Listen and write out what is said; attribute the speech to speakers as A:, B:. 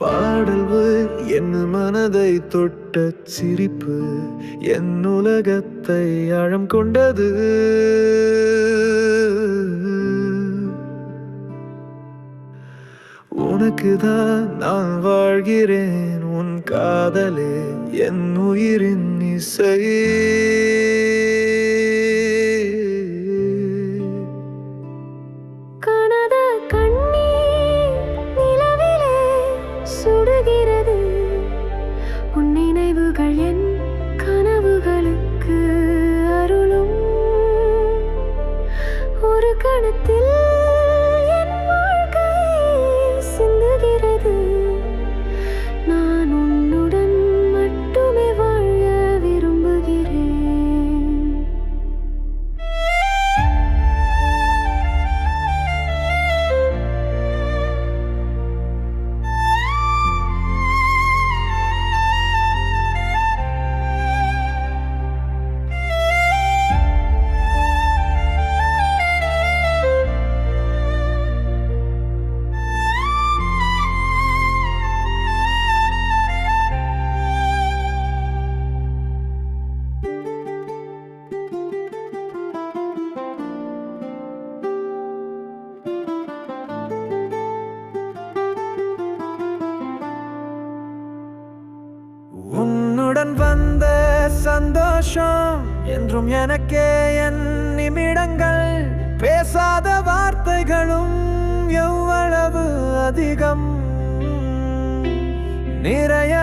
A: பாடல் என் மனதை தொட்ட சிரிப்பு என் உலகத்தை ஆழம் கொண்டது. உனக்குதான் நான் வாழ்கிறேன், உன் காதலே என் உயிரின் இசை.
B: காணாத கண்ணீர் நிலவிலே சுடுகிறது. உன் நினைவுகள் என் கனவுகளுக்கு அருளும். ஒரு கணத்தில் என் வாழ்க்கை சிந்துகிறது. நான் உன்னுடன் மட்டுமே வாழ விரும்புகிறேன்.
A: உன்னுடன் வந்த சந்தோஷம் என்றும் எனக்கே என் நிமிடங்கள். பேசாத வார்த்தைகளும் எவ்வளவு அதிகம். நிறைய